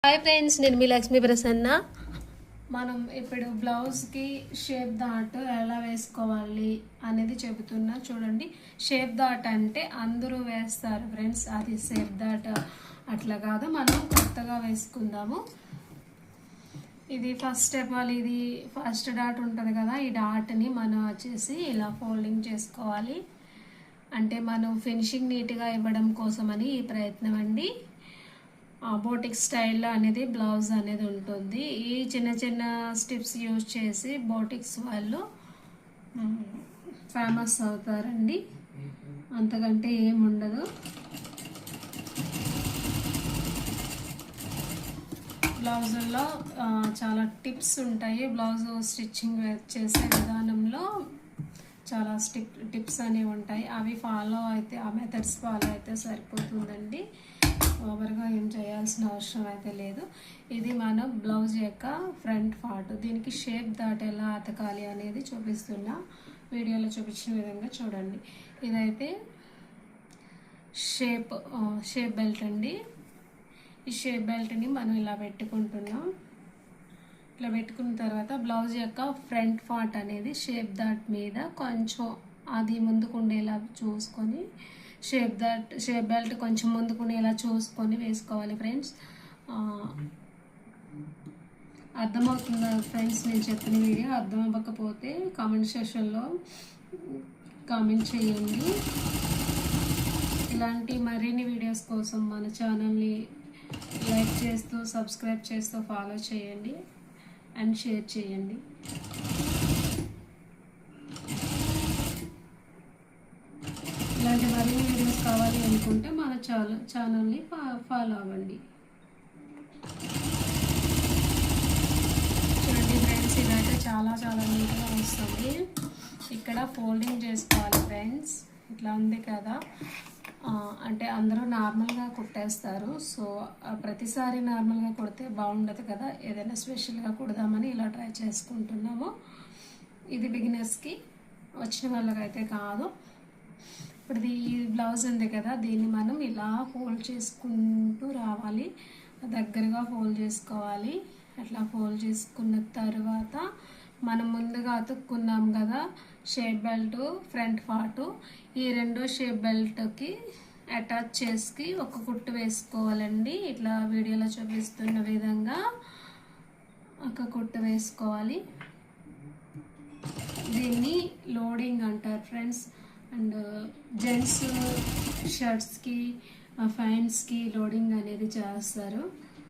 Hi friends, నేను మీ లక్ష్మీ ప్రసన్న. మనం ఇప్పుడు బ్లౌజ్కి షేప్ డాట్ ఎలా వేసుకోవాలి అనేది చెబుతున్నా. చూడండి, షేప్ డాట్ అంటే అందరూ వేస్తారు ఫ్రెండ్స్, అది షేప్ డాట్ అట్లా కాదు, మనం కొత్తగా వేసుకుందాము. ఇది ఫస్ట్ స్టెప్. ఇది ఫస్ట్ డాట్ ఉంటుంది కదా, ఈ డాట్ని మనం వచ్చేసి ఇలా ఫోల్డింగ్ చేసుకోవాలి. అంటే మనం ఫినిషింగ్ నీట్గా ఇవ్వడం కోసమని ఈ ప్రయత్నం అండి. బోటిక్ స్టైల్లో అనేది బ్లౌజ్ అనేది ఉంటుంది. ఈ చిన్న చిన్న స్టెప్స్ యూజ్ చేసి బోటిక్స్ వాళ్ళు ఫేమస్ అవుతారండి, అంతకంటే ఏముండదు. బ్లౌజుల్లో చాలా టిప్స్ ఉంటాయి. బ్లౌజ్ స్టిచ్చింగ్ చేసే విధానంలో చాలా టిప్స్ అనేవి ఉంటాయి. అవి ఫాలో అయితే, ఆ మెథడ్స్ ఫాలో అయితే సరిపోతుందండి. ఓవర్గా ఏం చేయాల్సిన అవసరం అయితే లేదు. ఇది మన బ్లౌజ్ యొక్క ఫ్రంట్ పార్ట్. దీనికి షేప్ డాట్ ఎలా అతకాలి అనేది చూపిస్తున్నా. వీడియోలో చూపించిన విధంగా చూడండి. ఇదైతే షేప్ బెల్ట్ అండి. ఈ షేప్ బెల్ట్ని మనం ఇలా పెట్టుకుంటున్నాం. ఇట్లా పెట్టుకున్న తర్వాత బ్లౌజ్ యొక్క ఫ్రంట్ పార్ట్ అనేది షేప్ డాట్ మీద కొంచెం అది ముందుకు ఉండేలా చూసుకొని, షేప్ బెల్ట్ కొంచెం ముందుకునేలా చూసుకొని వేసుకోవాలి ఫ్రెండ్స్. అర్థమవుతుందా ఫ్రెండ్స్ నేను చెప్పిన వీడియో? అర్థం అవ్వకపోతే కామెంట్ సెక్షన్లో కామెంట్ చేయండి. ఇలాంటి మరిన్ని వీడియోస్ కోసం మన ఛానల్ని లైక్ చేస్తూ, సబ్స్క్రైబ్ చేస్తూ ఫాలో చేయండి అండ్ షేర్ చేయండి. ఇలాంటి మరిన్ని వీడియోస్ కావాలి అనుకుంటే మన ఛానల్ని ఫాలో అవ్వండి. చూడండి ఫ్రెండ్స్, ఇదైతే చాలా నీట్గా వస్తుంది. ఇక్కడ ఫోల్డింగ్ చేసుకోవాలి ఫ్రెండ్స్. ఇట్లా ఉంది కదా, అంటే అందరూ నార్మల్గా కుట్టేస్తారు. సో ప్రతిసారి నార్మల్గా కుడితే బాగుండదు కదా, ఏదైనా స్పెషల్గా కుడదామని ఇలా ట్రై చేసుకుంటున్నాము. ఇది బిగినర్స్కి, వచ్చిన వాళ్ళకైతే కాదు. ఇప్పుడు ఈ బ్లౌజ్ ఉంది కదా, దీన్ని మనం ఇలా ఫోల్డ్ చేసుకుంటూ రావాలి. దగ్గరగా ఫోల్డ్ చేసుకోవాలి. అట్లా ఫోల్డ్ చేసుకున్న తర్వాత మనం ముందుగా అతుక్కున్నాం కదా షేప్ బెల్ట్ ఫ్రంట్ పార్ట్, ఈ రెండో షేప్ బెల్ట్కి అటాచ్ చేసి ఒక కుట్టు వేసుకోవాలండి. ఇట్లా వీడియోలో చూపిస్తున్న విధంగా ఒక కుట్టు వేసుకోవాలి. దీన్ని లోడింగ్ అంటారు ఫ్రెండ్స్. అండ్ జెంట్స్ షర్ట్స్కి, ప్యాంట్స్కి లోడింగ్ అనేది చేస్తారు.